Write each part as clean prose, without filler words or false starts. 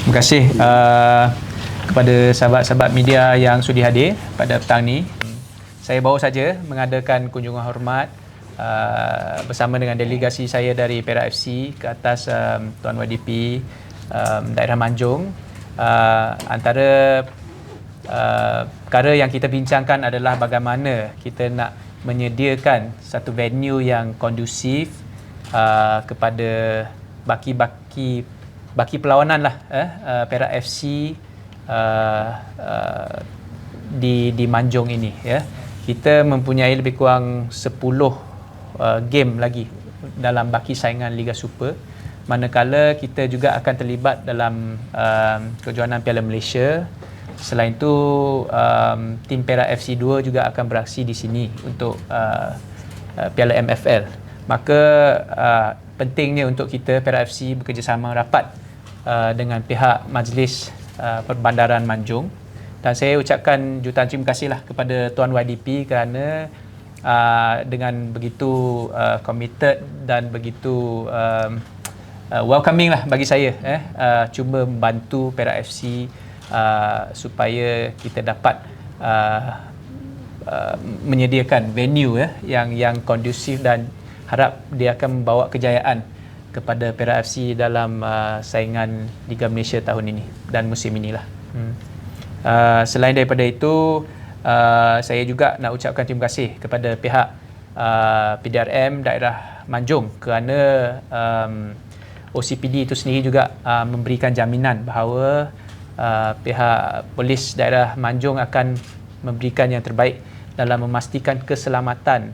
Terima kasih kepada sahabat-sahabat media yang sudi hadir pada petang ni. Saya baru saja mengadakan kunjungan hormat bersama dengan delegasi saya dari Perak FC ke atas Tuan YDP daerah Manjung. Antara perkara yang kita bincangkan adalah bagaimana kita nak menyediakan satu venue yang kondusif kepada baki perlawanan lah Perak FC di Manjung ini, ya. Kita mempunyai lebih kurang 10 game lagi dalam baki saingan Liga Super, manakala kita juga akan terlibat dalam kejohanan Piala Malaysia. Selain itu, tim Perak FC 2 juga akan beraksi di sini untuk Piala MFL. Maka pentingnya untuk kita Perak FC bekerjasama rapat dengan pihak Majlis Perbandaran Manjung. Dan saya ucapkan jutaan terima kasihlah kepada Tuan YDP kerana dengan begitu committed dan begitu welcoming lah bagi saya, cuba membantu Perak FC supaya kita dapat menyediakan venue yang kondusif, dan harap dia akan membawa kejayaan kepada Perak FC dalam saingan Liga Malaysia tahun ini dan musim inilah. Selain daripada itu, saya juga nak ucapkan terima kasih kepada pihak PDRM daerah Manjung kerana OCPD itu sendiri juga memberikan jaminan bahawa pihak polis daerah Manjung akan memberikan yang terbaik dalam memastikan keselamatan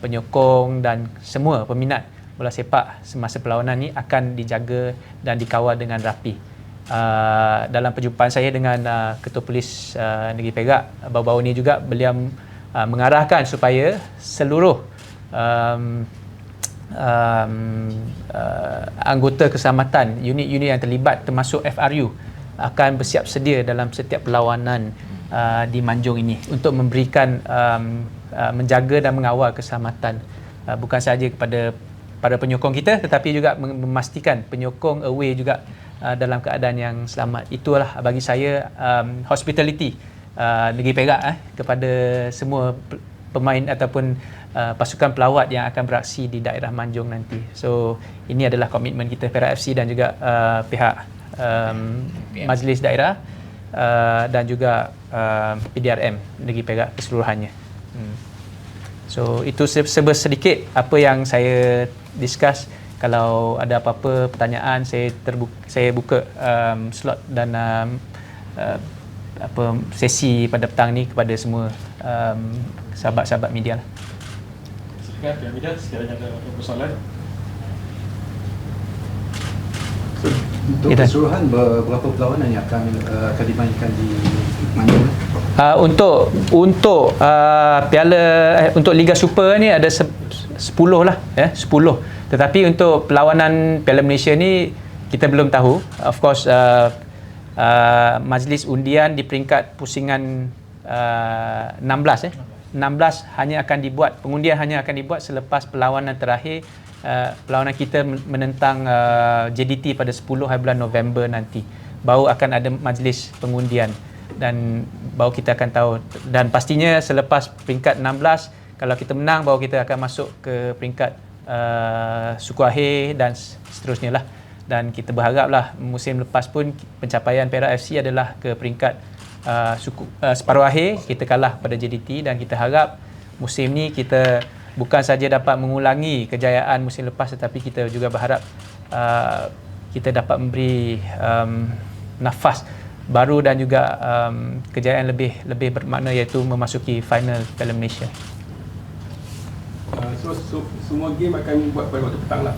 penyokong dan semua peminat bola sepak semasa perlawanan ini akan dijaga dan dikawal dengan rapi. Dalam perjumpaan saya dengan Ketua Polis Negeri Perak baru-baru ini juga, beliau mengarahkan supaya seluruh anggota keselamatan, unit-unit yang terlibat termasuk FRU akan bersiap sedia dalam setiap perlawanan di Manjung ini untuk memberikan menjaga dan mengawal keselamatan bukan sahaja kepada para penyokong kita, tetapi juga memastikan penyokong away juga dalam keadaan yang selamat. Itulah bagi saya hospitality Negeri Perak kepada semua pemain ataupun pasukan pelawat yang akan beraksi di daerah Manjung nanti. So ini adalah komitmen kita Perak FC dan juga pihak Majlis Daerah dan juga PDRM Negeri Perak keseluruhannya. So itu sedikit apa yang saya discuss. Kalau ada apa-apa pertanyaan, saya buka slot dan sesi pada petang ni kepada semua sahabat-sahabat media lah. Silakan pihak media sekiranya ada persoalan. Untuk keseluruhan, berapa perlawanan yang akan dimainkan di Manjung? Untuk piala untuk Liga Super ni ada 10 lah, 10. Tetapi untuk perlawanan Piala Malaysia ni kita belum tahu. Of course majlis undian di peringkat pusingan 16 hanya akan dibuat, pengundian hanya akan dibuat selepas perlawanan terakhir, perlawanan kita menentang JDT pada 10 hari bulan November nanti. Baru akan ada majlis pengundian dan baru kita akan tahu, dan pastinya selepas peringkat 16 kalau kita menang baru kita akan masuk ke peringkat suku akhir dan seterusnya lah. Dan kita berharaplah musim lepas pun pencapaian Perak FC adalah ke peringkat separuh akhir. Kita kalah pada JDT dan kita harap musim ni kita bukan saja dapat mengulangi kejayaan musim lepas, tetapi kita juga berharap kita dapat memberi nafas baru dan juga kejayaan lebih bermakna, iaitu memasuki final Piala Malaysia. So semua game akan buat pada waktu petang lah.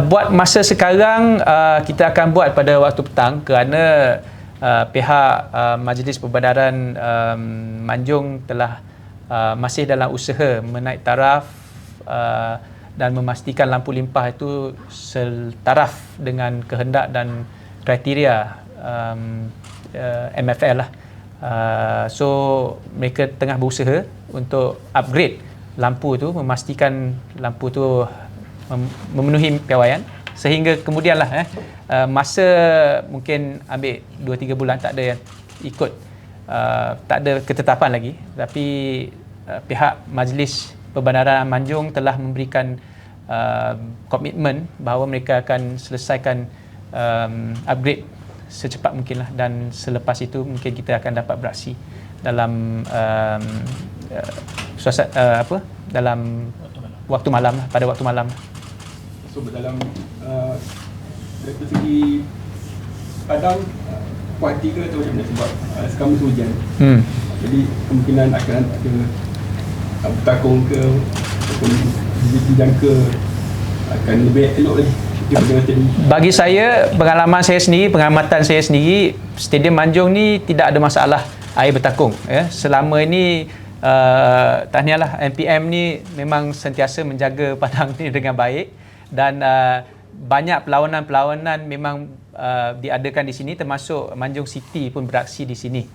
Buat masa sekarang kita akan buat pada waktu petang kerana pihak Majlis Perbandaran Manjung telah masih dalam usaha menaik taraf dan memastikan lampu limpah itu setaraf dengan kehendak dan kriteria MFL lah. So mereka tengah berusaha untuk upgrade lampu tu, memastikan lampu tu memenuhi piawaian sehingga kemudianlah masa mungkin ambil 2-3 bulan tak ada yang ikut, tak ada ketetapan lagi, tapi pihak Majlis Perbandaran Manjung telah memberikan komitmen bahawa mereka akan selesaikan upgrade secepat mungkinlah, dan selepas itu mungkin kita akan dapat beraksi dalam dalam waktu malam lah, pada waktu malam. So dalam dari segi Padang kuati ke atau macam mana, sebab sekarang musim hujan. Jadi kemungkinan akan ada bertakung ke ataupun dijangka akan lebih elok lagi. Bagi saya, pengalaman saya sendiri, pengamatan saya sendiri, Stadium Manjung ni tidak ada masalah air bertakung. Selama ini tahniahlah, MPM ni memang sentiasa menjaga Padang ni dengan baik, dan banyak perlawanan-perlawanan memang diadakan di sini, termasuk Manjung City pun beraksi di sini.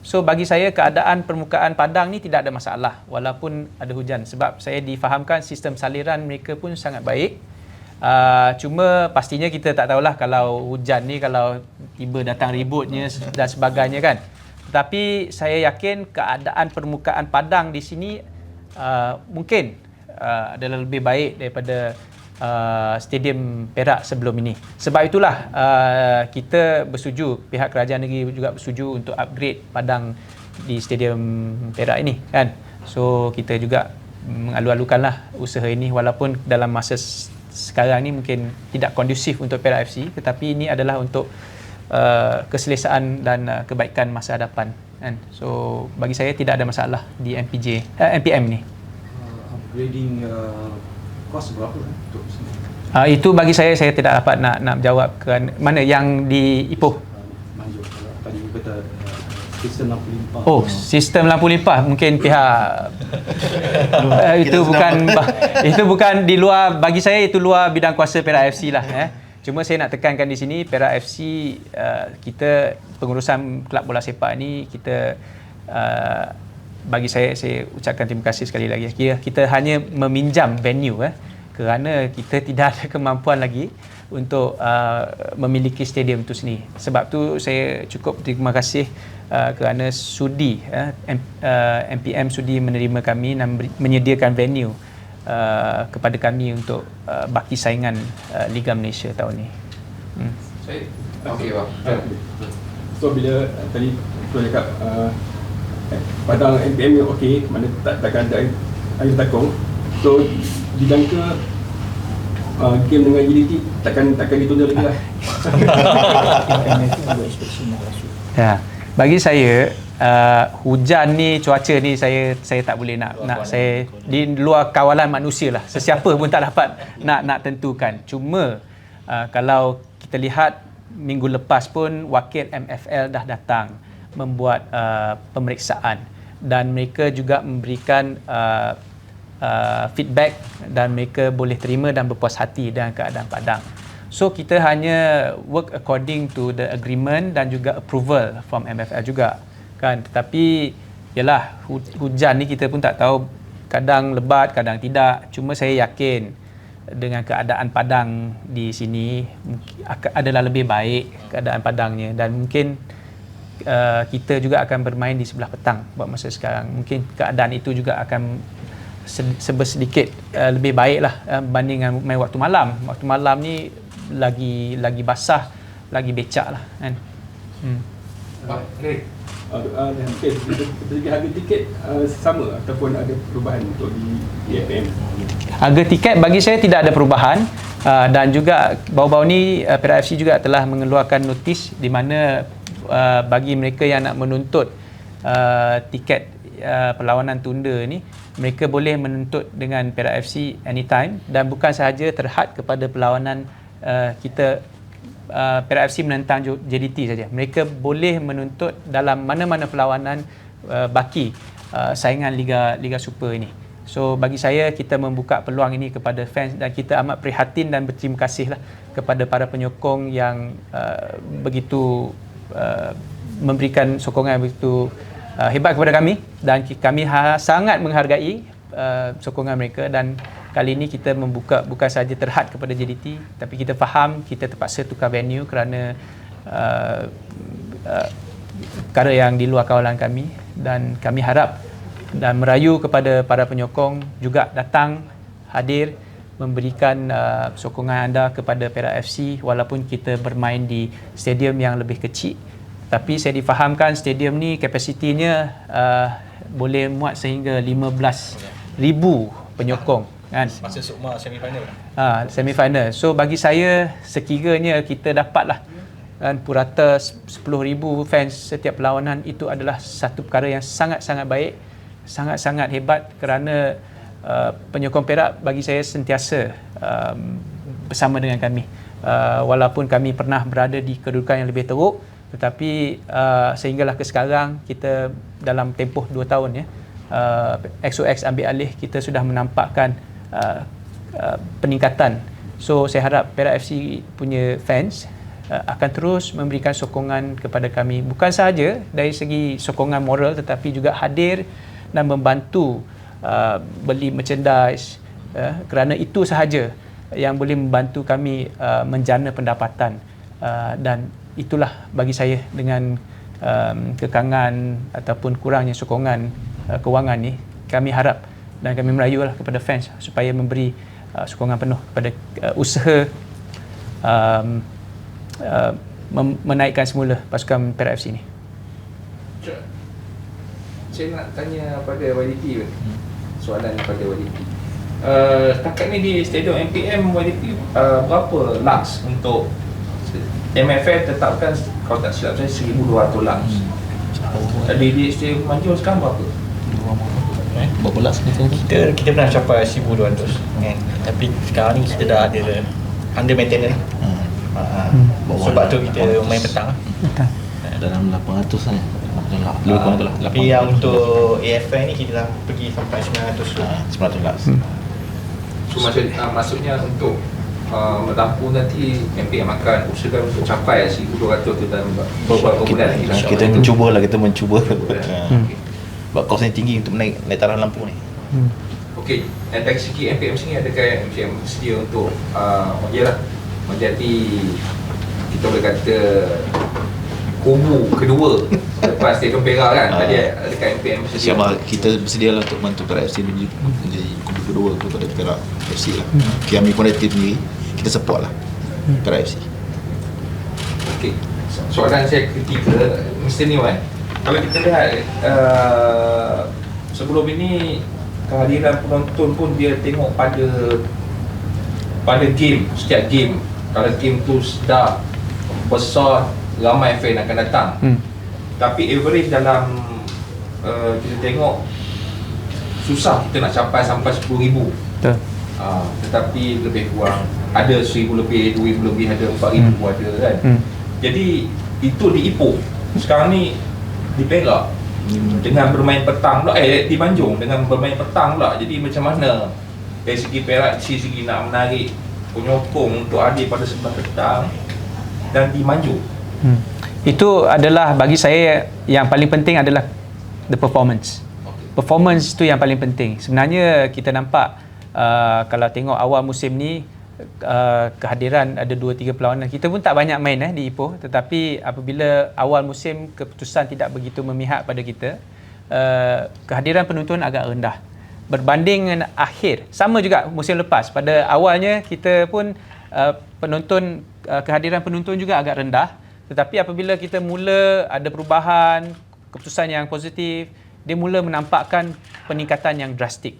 So bagi saya, keadaan permukaan Padang ni tidak ada masalah walaupun ada hujan, sebab saya difahamkan sistem saliran mereka pun sangat baik. Cuma pastinya kita tak tahulah kalau hujan ni, kalau tiba datang ributnya dan sebagainya kan. Tetapi saya yakin keadaan permukaan Padang di sini mungkin adalah lebih baik daripada Stadium Perak sebelum ini. Sebab itulah kita bersetuju, pihak kerajaan negeri juga bersetuju untuk upgrade Padang di Stadium Perak ini kan. So kita juga mengalu-alukanlah usaha ini, walaupun dalam masa sekarang ni mungkin tidak kondusif untuk Perak FC, tetapi ini adalah untuk keselesaan dan kebaikan masa hadapan kan. So bagi saya tidak ada masalah di MPM ni. Upgrading kos berapa untuk sini? Itu bagi saya tidak dapat nak jawab kerana mana yang di Ipoh. Manjung tadi kata sistem lampu limpah. Oh, sistem lampu limpah mungkin pihak itu bukan di luar, bagi saya itu luar bidang kuasa Perak FC lah. Cuma saya nak tekankan di sini, Perak FC kita pengurusan kelab bola sepak ni, kita bagi saya ucapkan terima kasih sekali lagi. Kita hanya meminjam venue kerana kita tidak ada kemampuan lagi untuk memiliki stadium itu sendiri. Sebab tu saya cukup terima kasih kerana sudi MPM sudi menerima kami dan menyediakan venue kepada kami untuk baki saingan Liga Malaysia tahun ni. Okey bang. So bila tadi tu cakap Padang MPM okey, mana takkan ada air takung. So dijangka game dengan GDT takkan ditunda lagi lah. Ya, bagi saya hujan ni, cuaca ni saya tak boleh nak saya di luar kawalan manusia lah. Sesiapa pun tak dapat nak tentukan. Cuma kalau kita lihat minggu lepas pun wakil MFL dah datang membuat pemeriksaan, dan mereka juga memberikan feedback, dan mereka boleh terima dan berpuas hati dengan keadaan Padang. So kita hanya work according to the agreement dan juga approval from MFL juga kan. Tetapi yalah, hujan ni kita pun tak tahu, kadang lebat kadang tidak. Cuma saya yakin dengan keadaan Padang di sini adalah lebih baik keadaan Padangnya, dan mungkin kita juga akan bermain di sebelah petang buat masa sekarang. Mungkin keadaan itu juga akan sedikit lebih baik lah berbanding dengan main waktu malam. Waktu malam ni lagi basah, lagi becak lah kan. Dari harga tiket sama ataupun ada perubahan untuk di FPM? Harga tiket bagi saya tidak ada perubahan, dan juga baru-baru ni Perak FC juga telah mengeluarkan notis di mana bagi mereka yang nak menuntut tiket perlawanan tunda ni, mereka boleh menuntut dengan Perak FC anytime, dan bukan sahaja terhad kepada perlawanan kita Perak FC menentang JDT saja. Mereka boleh menuntut dalam mana-mana perlawanan baki saingan Liga Super ini. So bagi saya, kita membuka peluang ini kepada fans, dan kita amat prihatin dan berterima kasihlah kepada para penyokong yang begitu memberikan sokongan begitu hebat kepada kami, dan kami sangat menghargai sokongan mereka, dan kali ini kita membuka bukan sahaja terhad kepada JDT, tapi kita faham kita terpaksa tukar venue kerana perkara yang di luar kawalan kami, dan kami harap dan merayu kepada para penyokong juga datang hadir memberikan sokongan anda kepada Perak FC walaupun kita bermain di stadium yang lebih kecil. Tapi saya difahamkan stadium ni kapasitinya boleh muat sehingga 15,000 penyokong kan. Masa Sukma semi-final. Semi-final. So bagi saya sekiranya kita dapatlah kan purata 10,000 fans setiap perlawanan, itu adalah satu perkara yang sangat-sangat baik, sangat-sangat hebat kerana penyokong Perak bagi saya sentiasa bersama dengan kami. Walaupun kami pernah berada di kedudukan yang lebih teruk, tetapi sehinggalah ke sekarang kita dalam tempoh 2 tahun ya, XOX ambil alih, kita sudah menampakkan peningkatan. So saya harap Perak FC punya fans akan terus memberikan sokongan kepada kami, bukan sahaja dari segi sokongan moral tetapi juga hadir dan membantu beli merchandise, kerana itu sahaja yang boleh membantu kami menjana pendapatan, dan itulah bagi saya dengan kekangan ataupun kurangnya sokongan kewangan ni, kami harap dan kami merayulah kepada fans supaya memberi sokongan penuh kepada usaha menaikkan semula pasukan Perak FC ni. Saya nak tanya pada YDP, soalan pada YDP. Setakat ni di stadium MPM YDP berapa lax untuk MFF tetapkan, kalau tak silap saya 1,200 lax. Di stadium Manjur sekarang berapa? Berapa lax kita pernah capai 1,200 kan. Tapi sekarang ni kita dah ada under maintenance. Sebab tu kita main petang. Dalam 800 kan. Tapi yang untuk AFL ni kita dah pergi sampai 900 lah. 900 lax. So maksudnya untuk menampung nanti MPM akan usahakan untuk capai 1,200 tu dalam beberapa bulan lagi. Kita mencubalah, kita mencuba. Sebab kos yang tinggi untuk naik taraf lampu ni. Okey, dan dari segi MPM sini adakah MPM sedia untuk menjadi, kita boleh kata, kubu kedua lepas Stadium Perak kan? Tadi adakah MPM sedia? Siapa kita bersedialah untuk bantu Perak FC menjadi kubu kedua kepada Perak FC lah. Kami pun ada tim sendiri, kita support lah Perak FC. Okey, soalan saya ketiga, Mr. New kalau kita lihat sebelum ini kehadiran penonton pun dia tengok pada game, setiap game. Kalau game tu sedap, besar, ramai fan akan datang. Tapi average dalam kita tengok susah kita nak capai sampai 10,000. Tetapi lebih kurang ada 1,000 lebih, 2,000 lebih, ada 4,000 ada kan. Jadi itu di Ipoh. Sekarang ni di Perak dengan bermain petang pula, di Banjung dengan bermain petang pula. Jadi macam mana dari segi Perak, dari segi nak menarik penyokong untuk hadir pada sebelah petang dan di Banjung? Itu adalah bagi saya yang paling penting adalah the performance. Performance tu yang paling penting. Sebenarnya kita nampak kalau tengok awal musim ni kehadiran ada 2-3 perlawanan. Kita pun tak banyak main di Ipoh, tetapi apabila awal musim keputusan tidak begitu memihak pada kita, kehadiran penonton agak rendah berbanding dengan akhir. Sama juga musim lepas, pada awalnya kita pun kehadiran penonton juga agak rendah, tetapi apabila kita mula ada perubahan, keputusan yang positif, dia mula menampakkan peningkatan yang drastik.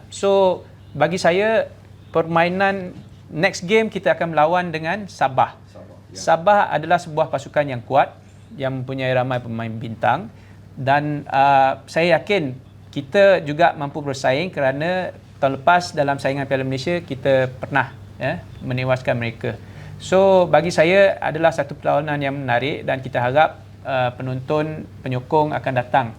So bagi saya permainan next game kita akan melawan dengan Sabah. Sabah adalah sebuah pasukan yang kuat, yang mempunyai ramai pemain bintang, dan saya yakin kita juga mampu bersaing kerana tahun lepas dalam saingan Piala Malaysia kita pernah menewaskan mereka. So bagi saya adalah satu perlawanan yang menarik dan kita harap penonton, penyokong akan datang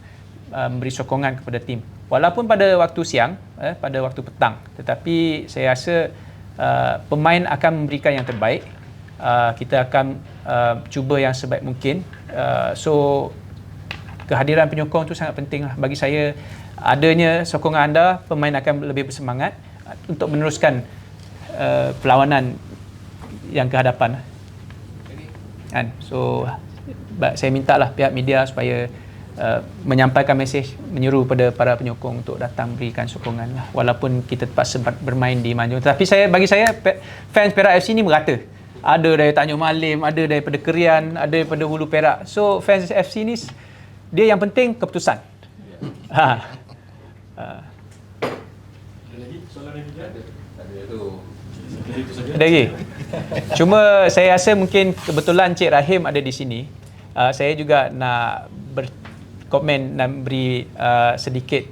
memberi sokongan kepada tim. Walaupun pada waktu siang, pada waktu petang, tetapi saya rasa pemain akan memberikan yang terbaik. Kita akan cuba yang sebaik mungkin. So kehadiran penyokong itu sangat penting lah. Bagi saya, adanya sokongan anda, pemain akan lebih bersemangat. untuk meneruskan perlawanan yang ke hadapan kan. So saya mintalah pihak media supaya menyampaikan mesej, menyeru pada para penyokong untuk datang berikan sokongan lah, walaupun kita terpaksa bermain di Manjung. Tapi bagi saya fans Perak FC ni merata. Ada dari Tanjung Malim, ada daripada Kerian, ada daripada Hulu Perak. So fans FC ni dia yang penting keputusan. Ada lagi soalan yang ada? Ada tu. Itu saja. Ada lagi? Cuma saya rasa mungkin kebetulan Cik Rahim ada di sini. Saya juga nak berkomen dan beri sedikit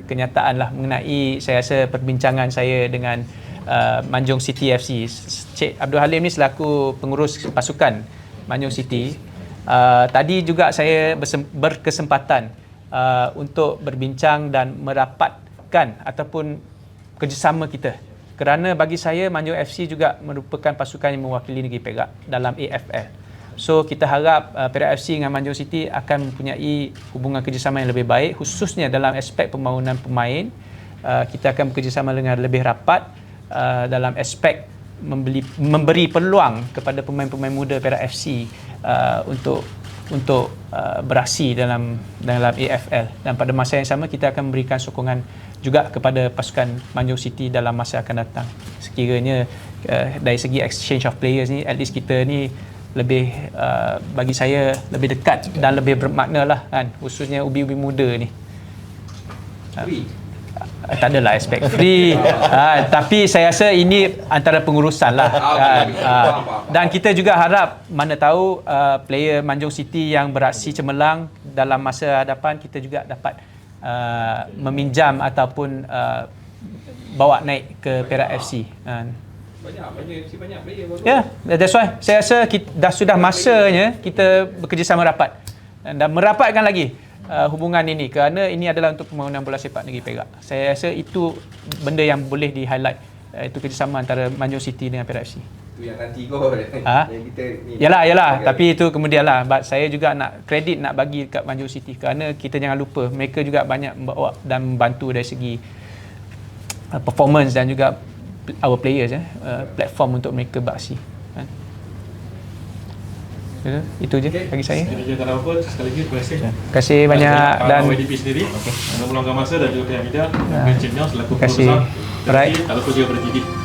kenyataan lah mengenai saya rasa perbincangan saya dengan Manjung City FC. Cik Abdul Halim ni selaku pengurus pasukan Manjung City. Tadi juga saya berkesempatan untuk berbincang dan merapatkan ataupun kerjasama kita. Kerana bagi saya Manjung FC juga merupakan pasukan yang mewakili negeri Perak dalam AFL. So kita harap Perak FC dengan Manjung City akan mempunyai hubungan kerjasama yang lebih baik, khususnya dalam aspek pembangunan pemain. Kita akan bekerjasama dengan lebih rapat dalam aspek memberi peluang kepada pemain-pemain muda Perak FC untuk beraksi dalam AFL, dan pada masa yang sama kita akan memberikan sokongan juga kepada pasukan Manjung City dalam masa akan datang. Sekiranya dari segi exchange of players ni, at least kita ni lebih bagi saya lebih dekat dan lebih bermakna lah kan, khususnya ubi-ubi muda ni. Tak adalah aspek free. Tapi saya rasa ini antara pengurusan lah kan. Dan kita juga harap, mana tahu player Manjung City yang beraksi cemerlang dalam masa hadapan, kita juga dapat meminjam ataupun bawa naik ke Perak FC kan. Banyak player. Ya, that's why saya rasa sudah masanya kita bekerjasama rapat dan merapatkan lagi hubungan ini, kerana ini adalah untuk pembangunan bola sepak negeri Perak. Saya rasa itu benda yang boleh di-highlight, itu kerjasama antara Manjung City dengan Perak FC. Itu yang nanti kot. Yang kita ni. Yalah, tapi itu kemudian lah. Saya juga nak kredit nak bagi dekat Manjung City, kerana kita jangan lupa mereka juga banyak membawa dan membantu dari segi performance dan juga our players platform untuk mereka beraksi. Itu je bagi saya. Jadi tak ada apa, sekali lagi terima kasih. Terima kasih banyak dan YDP sendiri meluangkan masa dan juga pihak media mentionnya selaku terima kasih. pengurusan. Alright. Kalau juga berjidi.